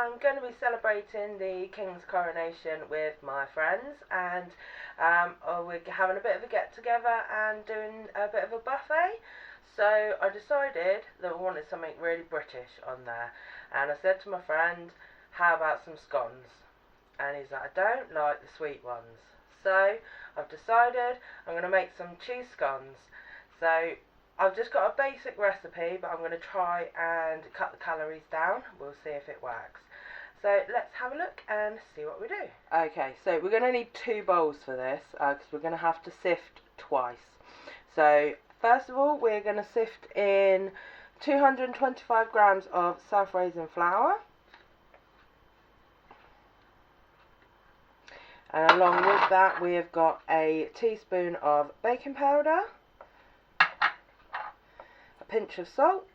I'm going to be celebrating the King's coronation with my friends, and we're having a bit of a get together and doing a bit of a buffet. So I decided that I wanted something really British on there, and I said to my friend, how about some scones? And he's like, I don't like the sweet ones. So I've decided I'm going to make some cheese scones. So I've just got a basic recipe, but I'm going to try and cut the calories down. We'll see if it works. So let's have a look and see what we do. Okay, so we're going to need 2 bowls for this, because we're going to have to sift twice. So first of all, we're going to sift in 225 grams of self-raising flour. And along with that, we have got a teaspoon of baking powder, pinch of salt,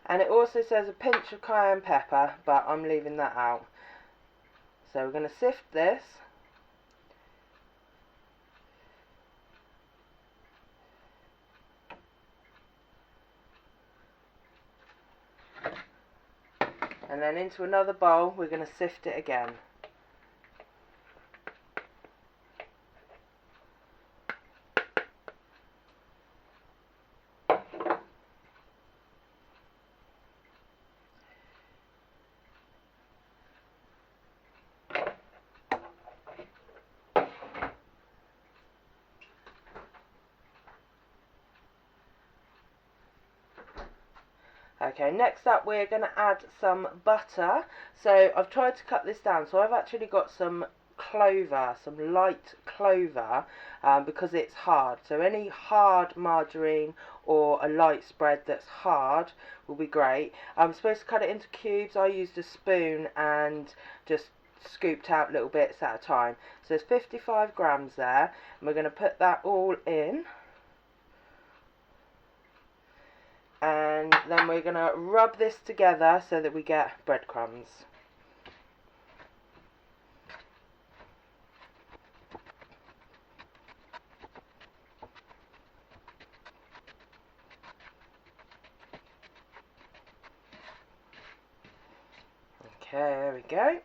and it also says a pinch of cayenne pepper, but I'm leaving that out. So we're going to sift this, and then into another bowl we're going to sift it again. Okay, next up we're going to add some butter. So I've tried to cut this down, so I've actually got some clover, some light clover, because it's hard. So any hard margarine or a light spread that's hard will be great. I'm supposed to cut it into cubes. I used a spoon and just scooped out little bits at a time. So there's 55 grams there, and we're going to put that all in. And then we're going to rub this together so that we get breadcrumbs. Okay, there we go.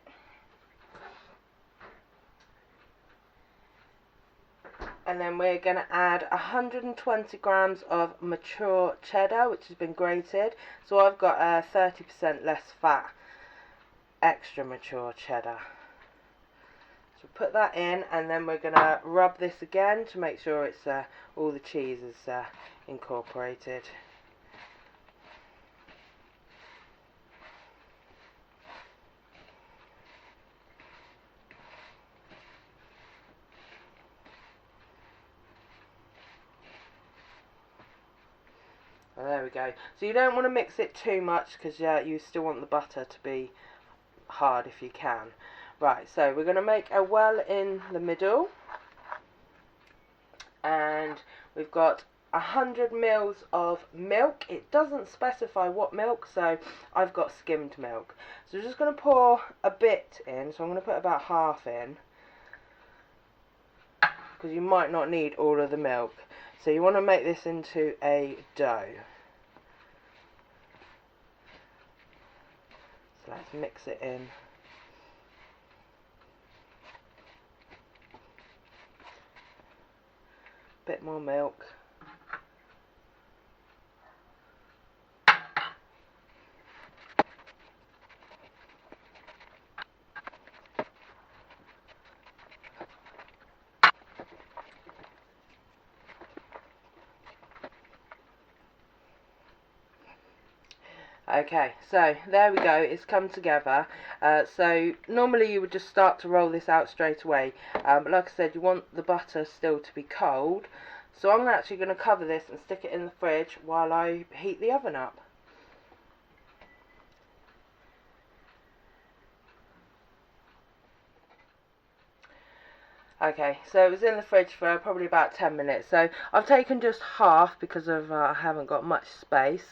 And then we're going to add 120 grams of mature cheddar, which has been grated. So I've got 30% less fat, extra mature cheddar. So put that in, and then we're going to rub this again to make sure it's all the cheese is incorporated. There we go. So you don't want to mix it too much, because you still want the butter to be hard if you can. Right, so we're going to make a well in the middle, and we've got 100 mils of milk. It doesn't specify what milk, so I've got skimmed milk. So we're just going to pour a bit in, so I'm going to put about half in, because you might not need all of the milk. So you want to make this into a dough. So let's mix it in. Bit more milk. Okay, so there we go, it's come together. So normally you would just start to roll this out straight away, but like I said, you want the butter still to be cold. So I'm actually going to cover this and stick it in the fridge while I heat the oven up. Okay, so it was in the fridge for probably about 10 minutes. So I've taken just half because of I haven't got much space.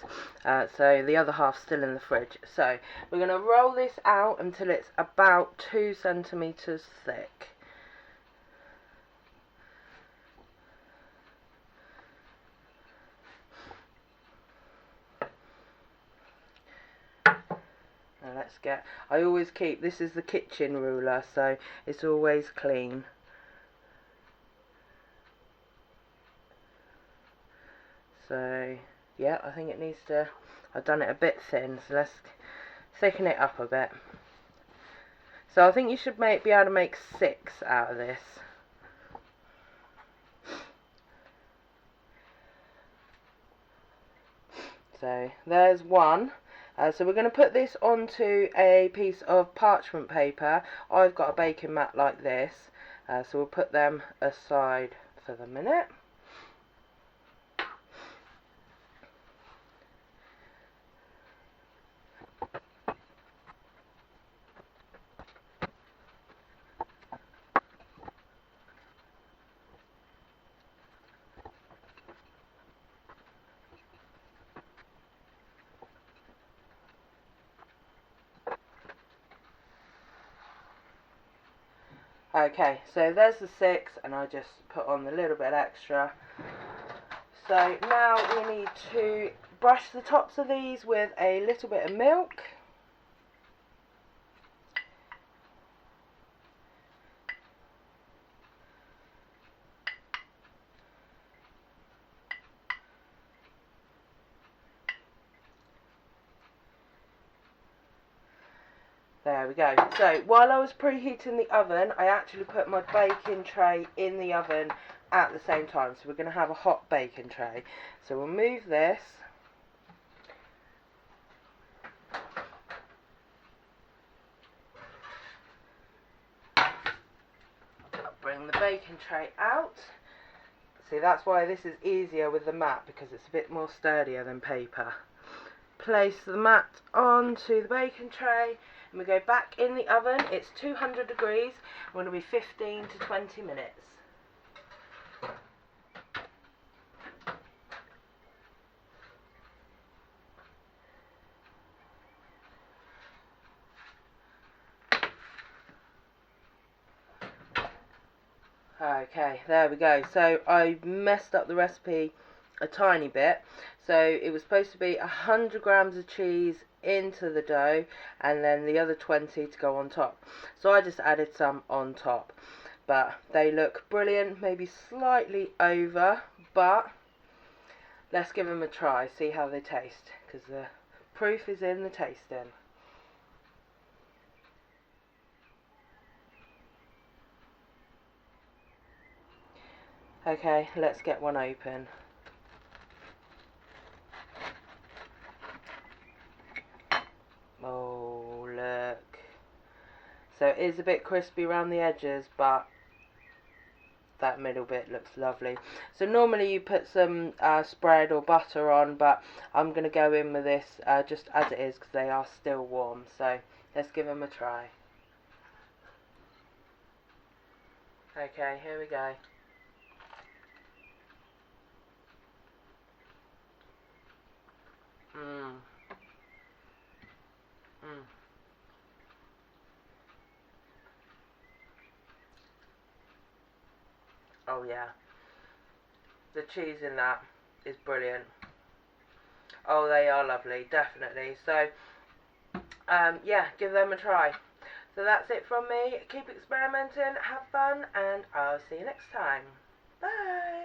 So the other half's still in the fridge. So we're going to roll this out until it's about 2 centimeters thick. let's get, I always keep, this is the kitchen ruler, so it's always clean. So yeah, I think it needs to, I've done it a bit thin, so let's thicken it up a bit. So I think you should be able to make 6 out of this. So there's one. So we're going to put this onto a piece of parchment paper. I've got a baking mat like this, so we'll put them aside for the minute. Okay, so there's the 6, and I just put on a little bit extra. So now we need to brush the tops of these with a little bit of milk. There we go. So while I was preheating the oven, I actually put my baking tray in the oven at the same time. So we're going to have a hot baking tray. So we'll move this. I'll bring the baking tray out. See, that's why this is easier with the mat, because it's a bit more sturdier than paper. Place the mat onto the baking tray. And we go back in the oven. It's 200 degrees. We're going to be 15 to 20 minutes. Okay, there we go. So I messed up the recipe a tiny bit. So it was supposed to be 100 grams of cheese into the dough, and then the other 20 to go on top. So I just added some on top, but they look brilliant, maybe slightly over, but let's give them a try, see how they taste, because the proof is in the tasting. Okay, let's get one open. Oh, look. So it is a bit crispy around the edges, but that middle bit looks lovely. So normally you put some spread or butter on, but I'm going to go in with this just as it is, because they are still warm. So let's give them a try. Okay, here we go. Mmm. Mmm. Oh yeah. The cheese in that is brilliant. Oh, they are lovely, definitely. So, yeah, give them a try. So that's it from me. Keep experimenting, have fun, and I'll see you next time. Bye!